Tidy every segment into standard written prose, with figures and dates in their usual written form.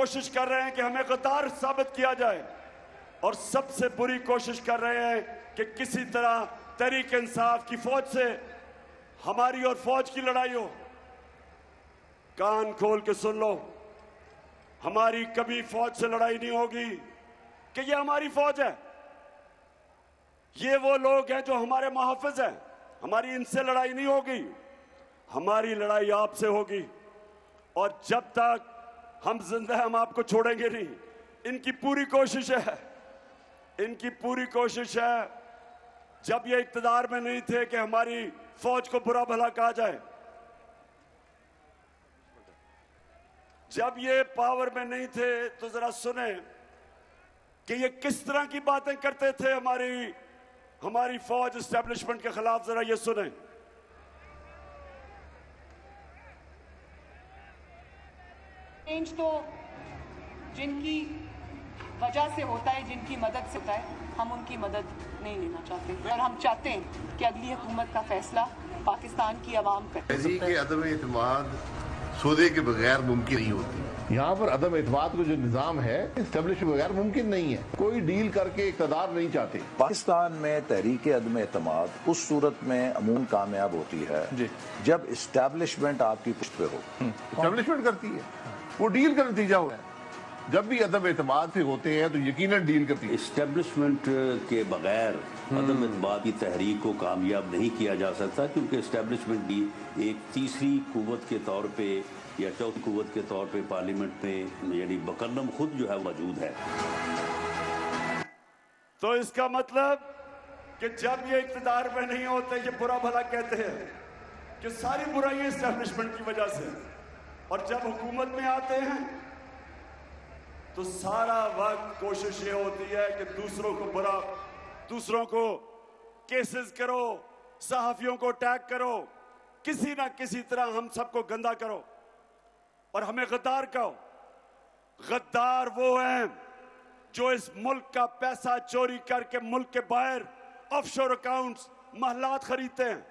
कोशिश कर रहे हैं कि हमें गद्दार साबित किया जाए, और सबसे बुरी कोशिश कर रहे हैं कि किसी तरह तहरीक इंसाफ की फौज से हमारी और फौज की लड़ाई हो। कान खोल के सुन लो, हमारी कभी फौज से लड़ाई नहीं होगी कि ये हमारी फौज है। ये वो लोग हैं जो हमारे मुहाफिज हैं, हमारी इनसे लड़ाई नहीं होगी, हमारी लड़ाई आपसे होगी। और जब तक हम जिंदा हैं हम आपको छोड़ेंगे नहीं। इनकी पूरी कोशिश है, इनकी पूरी कोशिश है, जब ये इक्तदार में नहीं थे, कि हमारी फौज को बुरा भला कहा जाए। जब ये पावर में नहीं थे तो जरा सुने कि ये किस तरह की बातें करते थे हमारी फौज एस्टेब्लिशमेंट के खिलाफ। जरा ये सुने। चेंज तो जिनकी वजह से होता है, जिनकी मदद से होता है, हम उनकी मदद नहीं लेना चाहते। और हम चाहते हैं कि अगली हुकूमत का फैसला पाकिस्तान की आवाम करे। के अदम एतमाद सौदे के बगैर मुमकिन नहीं होती। यहाँ पर अदम एतमाद को जो निज़ाम है एस्टेब्लिश बगैर मुमकिन नहीं है। कोई डील करके इक़्तिदार नहीं चाहते। पाकिस्तान में तहरीक अदम एतमाद उस सूरत में अमूमन कामयाब होती है जब इस्टेब्लिशमेंट आपकी पुष्ट पे हो। एस्टेब्लिशमेंत करती है, वो डील का नतीजा हुआ है। जब भी अदम एतमाद से होते हैं तो यकीनन डील करती है। इस्टेब्लिशमेंट के बगैर अदम एतमाद की तहरीक को कामयाब नहीं किया जा सकता, क्योंकि इस्टेब्लिशमेंट भी एक तीसरी कुव्वत के तौर पे या चौथी कुव्वत के तौर पे पार्लियामेंट में यानी मुकर्रम खुद जो है मौजूद है। तो इसका मतलब कि जब ये इक्तदार में नहीं होते, ये बुरा भला कहते हैं कि सारी बुराइयां इस्टेब्लिशमेंट की वजह से, और जब हुकूमत में आते हैं तो सारा वक्त कोशिश ये होती है कि दूसरों को केसेस करो, सहाफियों को अटैक करो, किसी ना किसी तरह हम सबको गंदा करो और हमें गद्दार कहो। गद्दार वो हैं जो इस मुल्क का पैसा चोरी करके मुल्क के बाहर ऑफशोर अकाउंट्स, महलात खरीदते हैं।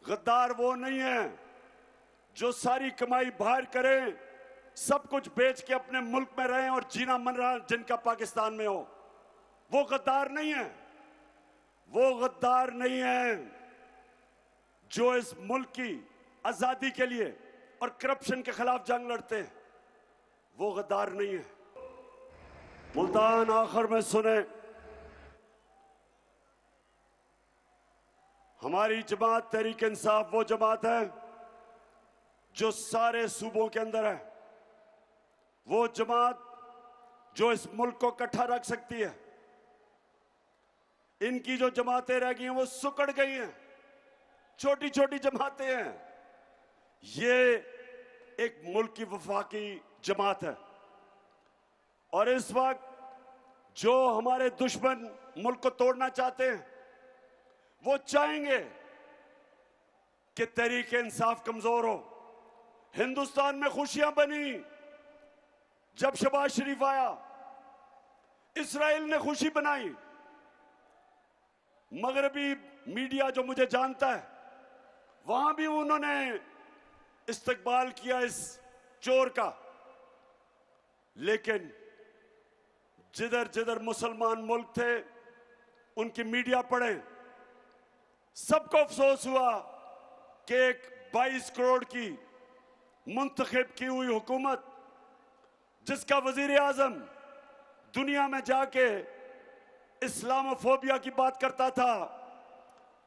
गद्दार वो नहीं है जो सारी कमाई बाहर करें, सब कुछ बेच के अपने मुल्क में रहें और जीना मन रहा जिनका पाकिस्तान में हो। वो गद्दार नहीं है। वो गद्दार नहीं है जो इस मुल्क की आजादी के लिए और करप्शन के खिलाफ जंग लड़ते हैं। वो गद्दार नहीं है। मुल्तान आखिर में सुने, हमारी जमात तहरीक इंसाफ वो जमात है जो सारे सूबों के अंदर है। वो जमात जो इस मुल्क को इकट्ठा रख सकती है। इनकी जो जमातें रह गई हैं वो सुकड़ गई हैं, छोटी छोटी जमातें हैं। ये एक मुल्क की वफाकी जमात है, और इस वक्त जो हमारे दुश्मन मुल्क को तोड़ना चाहते हैं वो चाहेंगे कि तहरीक इंसाफ कमजोर हो। हिंदुस्तान में खुशियां बनी जब शहबाज शरीफ आया, इसराइल ने खुशी बनाई। मगरबी मीडिया जो मुझे जानता है, वहां भी उन्होंने इस्तकबाल किया इस चोर का। लेकिन जिधर जिधर मुसलमान मुल्क थे उनकी मीडिया पढ़े, सबको अफसोस हुआ कि एक 22 करोड़ की मुंतखब की हुई हुकूमत, जिसका वजीर आजम दुनिया में जाके इस्लामोफोबिया की बात करता था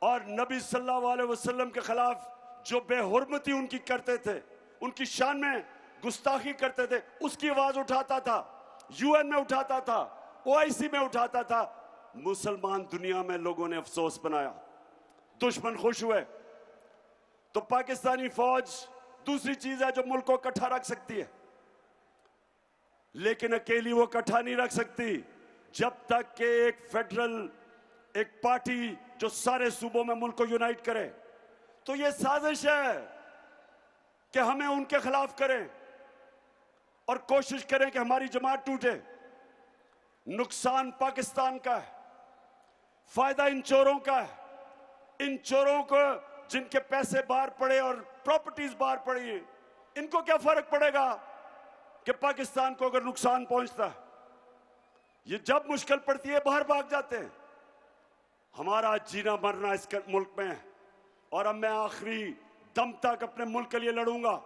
और नबी सल्लल्लाहु अलैहि वसल्लम के खिलाफ जो बेहुरमती उनकी करते थे, उनकी शान में गुस्ताखी करते थे, उसकी आवाज उठाता था, यूएन में उठाता था, ओआईसी में उठाता था। मुसलमान दुनिया में लोगों ने अफसोस बनाया, दुश्मन खुश हुए। तो पाकिस्तानी फौज दूसरी चीज है जो मुल्क को इकट्ठा रख सकती है, लेकिन अकेली वो इकट्ठा नहीं रख सकती जब तक कि एक फेडरल, एक पार्टी जो सारे सूबों में मुल्क को यूनाइट करे। तो ये साजिश है कि हमें उनके खिलाफ करें और कोशिश करें कि हमारी जमात टूटे। नुकसान पाकिस्तान का है, फायदा इन चोरों का है। इन चोरों को जिनके पैसे बाहर पड़े और प्रॉपर्टीज बाहर पड़ी हैं, इनको क्या फर्क पड़ेगा कि पाकिस्तान को अगर नुकसान पहुंचता है, ये जब मुश्किल पड़ती है बाहर भाग जाते हैं। हमारा जीना मरना इस मुल्क में है और अब मैं आखिरी दम तक अपने मुल्क के लिए लड़ूंगा।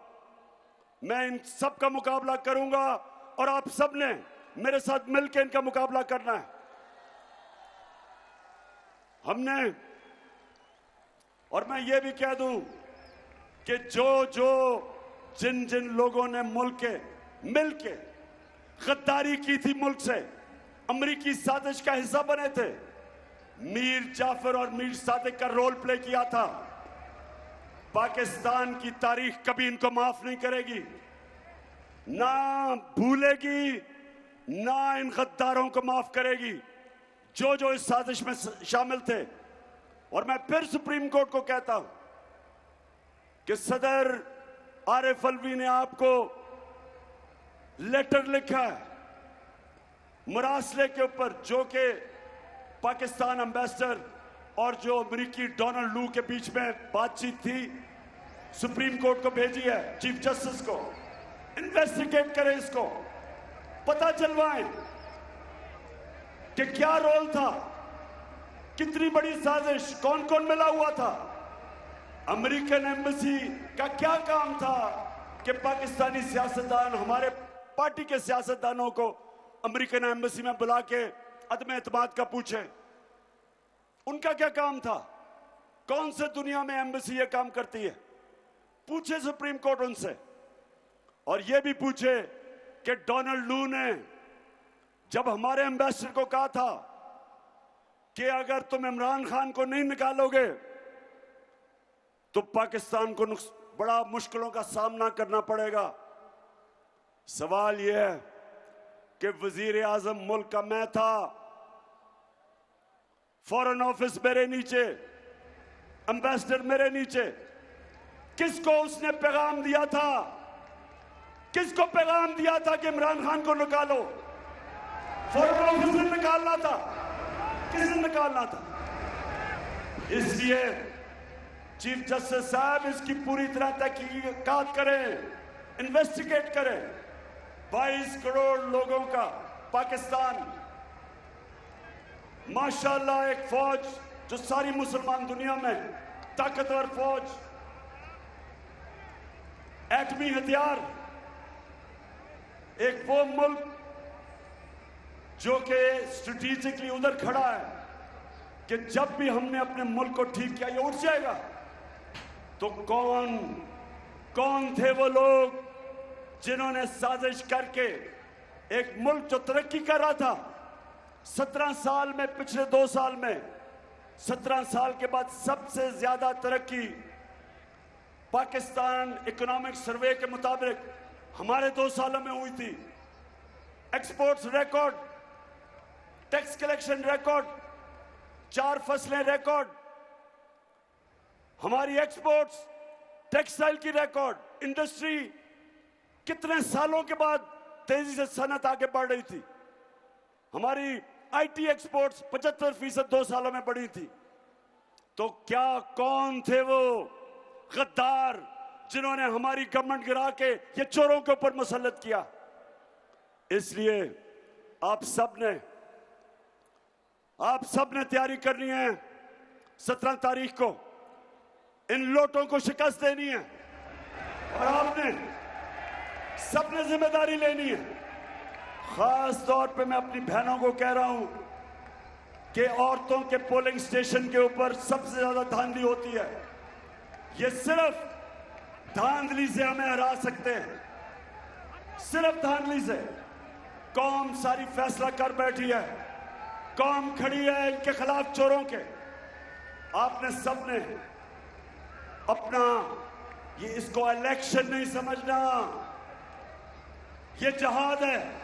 मैं इन सब का मुकाबला करूंगा और आप सब ने मेरे साथ मिलकर इनका मुकाबला करना है। हमने, और मैं ये भी कह दूं कि जिन जिन लोगों ने मुल्क के मिलके गद्दारी की थी, मुल्क से अमरीकी साजिश का हिस्सा बने थे, मीर जाफर और मीर सादिक का रोल प्ले किया था, पाकिस्तान की तारीख कभी इनको माफ नहीं करेगी, ना भूलेगी, ना इन गद्दारों को माफ करेगी जो इस साजिश में शामिल थे। और मैं फिर सुप्रीम कोर्ट को कहता हूं कि सदर आरिफ अलवी ने आपको लेटर लिखा है मुरासले के ऊपर, जो कि पाकिस्तान एम्बेसडर और जो अमेरिकी डोनाल्ड लू के बीच में बातचीत थी, सुप्रीम कोर्ट को भेजी है, चीफ जस्टिस को। इन्वेस्टिगेट करें इसको, पता चलवाएं कि क्या रोल था, कितनी बड़ी साजिश, कौन कौन मिला हुआ था, अमेरिकन एम्बेसी का क्या काम था कि पाकिस्तानी सियासतदान हमारे पार्टी के सियासतदानों को अमेरिकन एम्बेसी में बुला के अदम एतमाद का पूछे। उनका क्या काम था? कौन से दुनिया में एम्बेसी ये काम करती है? पूछे सुप्रीम कोर्ट उनसे। और ये भी पूछे कि डोनाल्ड लू ने जब हमारे एम्बेसडर को कहा था कि अगर तुम इमरान खान को नहीं निकालोगे तो पाकिस्तान को बड़ा मुश्किलों का सामना करना पड़ेगा। सवाल यह है कि वजीर आजम मुल्क का मैं था, फॉरेन ऑफिस मेरे नीचे, एम्बेसडर मेरे नीचे, किसको उसने पैगाम दिया था? किसको पैगाम दिया था कि इमरान खान को निकालो? फॉरेन ऑफिस ने निकालना था, किसने निकालना था? इसलिए चीफ जस्टिस साहब इसकी पूरी तरह तहकीकात करें, इन्वेस्टिगेट करें। 22 करोड़ लोगों का पाकिस्तान, माशाल्लाह एक फौज जो सारी मुसलमान दुनिया में ताकतवर फौज, एटमी हथियार, एक वो मुल्क जो कि स्ट्रेटेजिकली उधर खड़ा है कि जब भी हमने अपने मुल्क को ठीक किया ये उठ जाएगा। तो कौन थे वो लोग जिन्होंने साजिश करके एक मुल्क जो तरक्की कर रहा था 17 साल में, पिछले 2 साल में 17 साल के बाद सबसे ज्यादा तरक्की पाकिस्तान इकोनॉमिक सर्वे के मुताबिक हमारे 2 सालों में हुई थी। Exports record, tax collection record, 4 फसलें रिकॉर्ड, हमारी एक्सपोर्ट्स, टेक्सटाइल की रिकॉर्ड, इंडस्ट्री कितने सालों के बाद तेजी से सनत आगे बढ़ रही थी। हमारी आईटी एक्सपोर्ट्स 75% 2 सालों में बढ़ी थी। तो क्या कौन थे वो गद्दार जिन्होंने हमारी गवर्नमेंट गिरा के ये चोरों के ऊपर मुसल्लत किया? इसलिए आप सब ने तैयारी करनी है। 17 तारीख को इन लोटों को शिकस्त देनी है और आपने सबने जिम्मेदारी लेनी है। खास तौर पे मैं अपनी बहनों को कह रहा हूं कि औरतों के पोलिंग स्टेशन के ऊपर सबसे ज्यादा धांधली होती है। ये सिर्फ धांधली से हमें हरा सकते हैं, सिर्फ धांधली से। कौम सारी फैसला कर बैठी है, कौम खड़ी है इनके खिलाफ, चोरों के। आपने सबने अपना ये इसको इलेक्शन नहीं समझना, ये जहाद है।